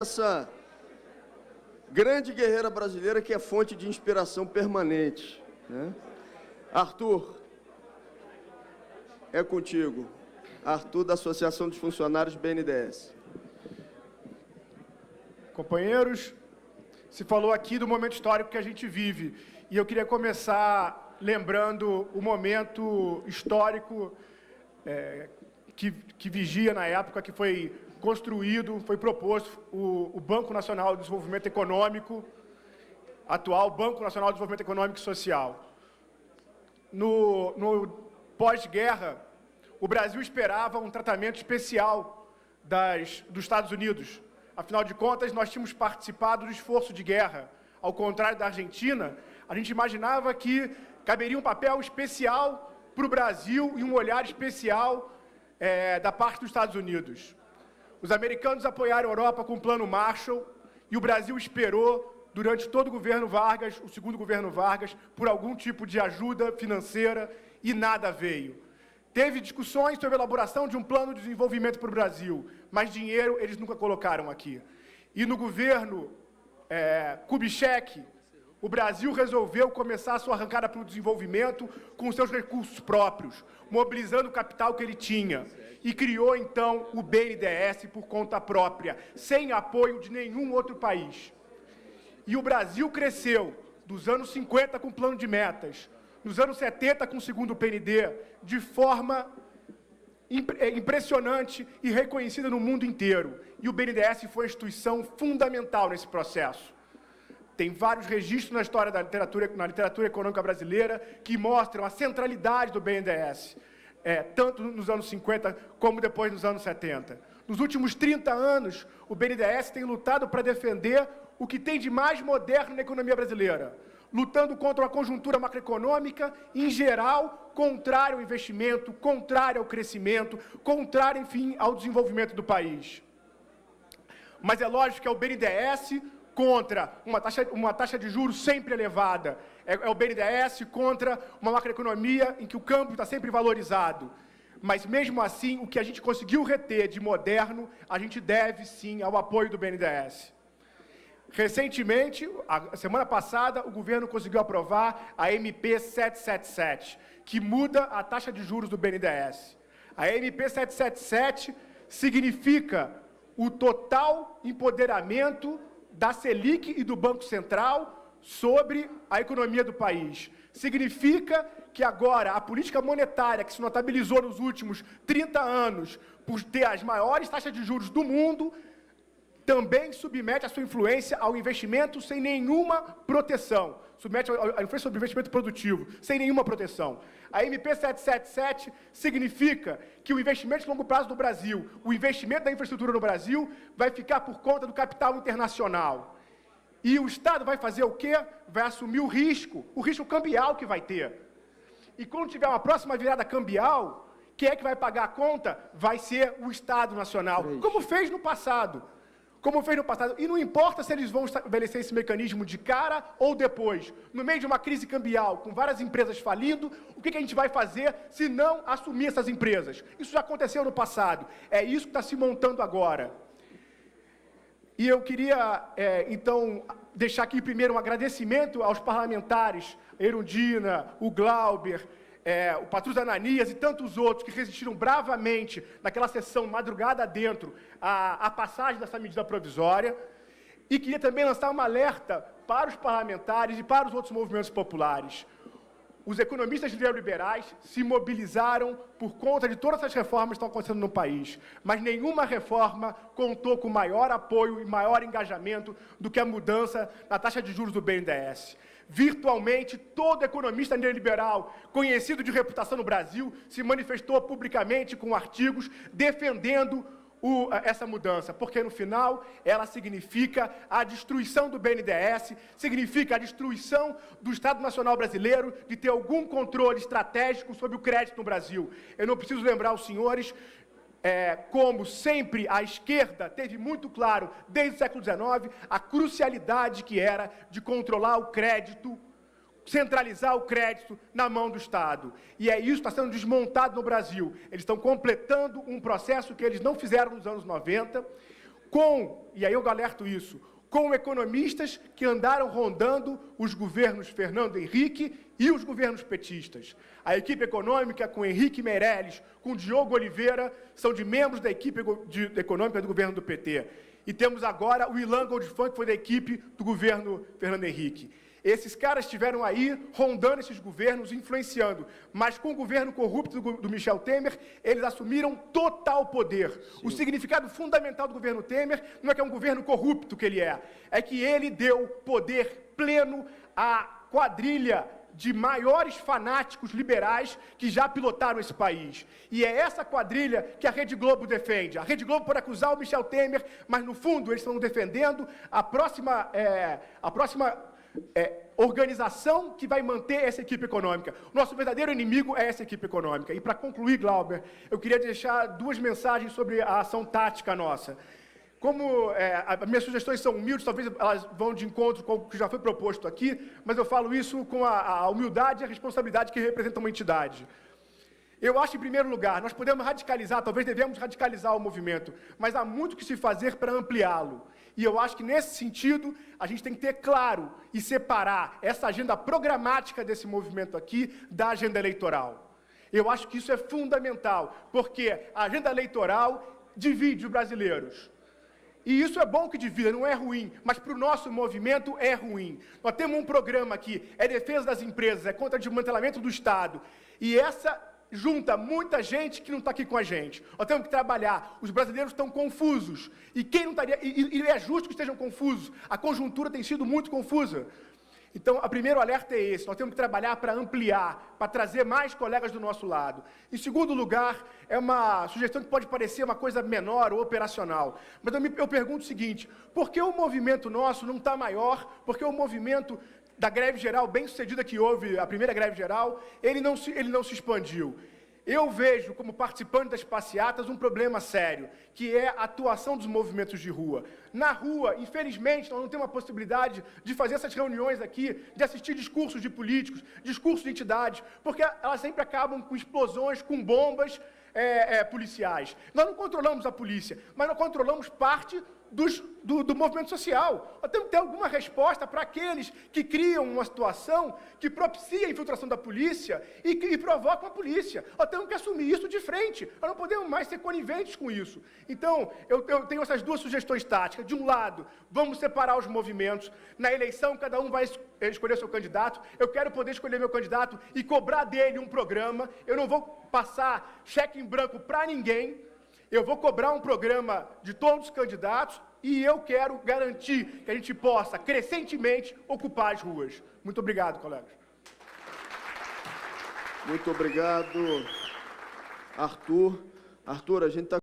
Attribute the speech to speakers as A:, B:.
A: essa grande guerreira brasileira que é fonte de inspiração permanente, né? Arthur, é contigo. Arthur, da Associação dos Funcionários BNDES.
B: Companheiros, se falou aqui do momento histórico que a gente vive, e eu queria começar lembrando o momento histórico que vigia na época, que foi construído, foi proposto o Banco Nacional de Desenvolvimento Econômico, atual Banco Nacional de Desenvolvimento Econômico e Social. No pós-guerra, o Brasil esperava um tratamento especial dos Estados Unidos. Afinal de contas, nós tínhamos participado do esforço de guerra. Ao contrário da Argentina, a gente imaginava que caberia um papel especial para o Brasil e um olhar especial da parte dos Estados Unidos. Os americanos apoiaram a Europa com o Plano Marshall e o Brasil esperou, durante todo o governo Vargas, o segundo governo Vargas, por algum tipo de ajuda financeira e nada veio. Teve discussões sobre a elaboração de um plano de desenvolvimento para o Brasil, mas dinheiro eles nunca colocaram aqui. E no governo Kubitschek, o Brasil resolveu começar a sua arrancada para o desenvolvimento com seus recursos próprios, mobilizando o capital que ele tinha. E criou, então, o BNDES por conta própria, sem apoio de nenhum outro país. E o Brasil cresceu, dos anos 50 com plano de metas, nos anos 70 com o segundo PND, de forma impressionante e reconhecida no mundo inteiro. E o BNDES foi a instituição fundamental nesse processo. Tem vários registros na história da literatura econômica brasileira que mostram a centralidade do BNDES, tanto nos anos 50 como depois nos anos 70. Nos últimos 30 anos, o BNDES tem lutado para defender o que tem de mais moderno na economia brasileira, lutando contra uma conjuntura macroeconômica, em geral, contrária ao investimento, contrária ao crescimento, contrária, enfim, ao desenvolvimento do país. Mas é lógico que é o BNDES contra uma taxa de juros sempre elevada. É o BNDES contra uma macroeconomia em que o câmbio está sempre valorizado. Mas, mesmo assim, o que a gente conseguiu reter de moderno, a gente deve, sim, ao apoio do BNDES. Recentemente, a semana passada, o governo conseguiu aprovar a MP 777, que muda a taxa de juros do BNDES. A MP 777 significa o total empoderamento da Selic e do Banco Central sobre a economia do país. Significa que agora a política monetária, que se notabilizou nos últimos 30 anos por ter as maiores taxas de juros do mundo, também submete a sua influência ao investimento sem nenhuma proteção. Submete a influência sobre o investimento produtivo, sem nenhuma proteção. A MP 777 significa que o investimento de longo prazo do Brasil, o investimento da infraestrutura no Brasil, vai ficar por conta do capital internacional. E o Estado vai fazer o quê? Vai assumir o risco cambial que vai ter. E quando tiver uma próxima virada cambial, quem é que vai pagar a conta? Vai ser o Estado Nacional, como fez no passado. E não importa se eles vão estabelecer esse mecanismo de cara ou depois. No meio de uma crise cambial, com várias empresas falindo, o que a gente vai fazer se não assumir essas empresas? Isso já aconteceu no passado. É isso que está se montando agora. E eu queria, então, deixar aqui primeiro um agradecimento aos parlamentares, Erundina, o Glauber, o Patrus Ananias e tantos outros que resistiram bravamente naquela sessão madrugada dentro à passagem dessa medida provisória. E queria também lançar um alerta para os parlamentares e para os outros movimentos populares. Os economistas neoliberais se mobilizaram por conta de todas as reformas que estão acontecendo no país, mas nenhuma reforma contou com maior apoio e maior engajamento do que a mudança na taxa de juros do BNDES. Virtualmente, todo economista neoliberal conhecido de reputação no Brasil se manifestou publicamente com artigos defendendo essa mudança, porque, no final, ela significa a destruição do BNDES, significa a destruição do Estado Nacional Brasileiro de ter algum controle estratégico sobre o crédito no Brasil. Eu não preciso lembrar aos senhores como sempre a esquerda teve muito claro, desde o século XIX, a crucialidade que era de controlar o crédito, centralizar o crédito na mão do Estado. E é isso que está sendo desmontado no Brasil. Eles estão completando um processo que eles não fizeram nos anos 90, e aí eu alerto isso, com economistas que andaram rondando os governos Fernando Henrique e os governos petistas. A equipe econômica com Henrique Meirelles, com Diogo Oliveira, são de membros da equipe econômica do governo do PT. E temos agora o Ilan Goldfunk, que foi da equipe do governo Fernando Henrique. Esses caras estiveram aí rondando esses governos, influenciando. Mas com o governo corrupto do Michel Temer, eles assumiram total poder. Sim. O significado fundamental do governo Temer não é que é um governo corrupto que ele é que ele deu poder pleno à quadrilha de maiores fanáticos liberais que já pilotaram esse país. E é essa quadrilha que a Rede Globo defende. A Rede Globo pode acusar o Michel Temer, mas no fundo eles estão defendendo a próxima organização que vai manter essa equipe econômica. O nosso verdadeiro inimigo é essa equipe econômica. E para concluir, Glauber, eu queria deixar 2 mensagens sobre a ação tática nossa. Como as minhas sugestões são humildes, talvez elas vão de encontro com o que já foi proposto aqui, mas eu falo isso com a humildade e a responsabilidade que representa uma entidade. Eu acho, em primeiro lugar, nós podemos radicalizar, talvez devemos radicalizar o movimento, mas há muito que se fazer para ampliá-lo. E eu acho que, nesse sentido, a gente tem que ter claro e separar essa agenda programática desse movimento aqui da agenda eleitoral. Eu acho que isso é fundamental, porque a agenda eleitoral divide os brasileiros. E isso é bom que divida, não é ruim, mas para o nosso movimento é ruim. Nós temos um programa aqui, é defesa das empresas, é contra o desmantelamento do Estado. E essa junta muita gente que não está aqui com a gente. Nós temos que trabalhar. Os brasileiros estão confusos. E quem não estaria. E é justo que estejam confusos. A conjuntura tem sido muito confusa. Então, o primeiro alerta é esse. Nós temos que trabalhar para ampliar, para trazer mais colegas do nosso lado. Em segundo lugar, é uma sugestão que pode parecer uma coisa menor ou operacional. Mas eu pergunto o seguinte: por que o movimento nosso não está maior? Por que o movimento da greve geral, bem-sucedida que houve, a primeira greve geral, ele não se expandiu? Eu vejo, como participante das passeatas, um problema sério, que é a atuação dos movimentos de rua. Na rua, infelizmente, nós não temos a possibilidade de fazer essas reuniões aqui, de assistir discursos de políticos, discursos de entidades, porque elas sempre acabam com explosões, com bombas policiais. Nós não controlamos a polícia, mas nós controlamos parte do movimento social. Nós temos que ter alguma resposta para aqueles que criam uma situação que propicia a infiltração da polícia e provocam a polícia. Nós temos que assumir isso de frente. Nós não podemos mais ser coniventes com isso. Então, eu tenho essas 2 sugestões táticas. De um lado, vamos separar os movimentos. Na eleição, cada um vai escolher seu candidato. Eu quero poder escolher meu candidato e cobrar dele um programa. Eu não vou passar cheque em branco para ninguém. Eu vou cobrar um programa de todos os candidatos e eu quero garantir que a gente possa, crescentemente, ocupar as ruas. Muito obrigado, colegas.
A: Muito obrigado, Arthur. Arthur, a gente está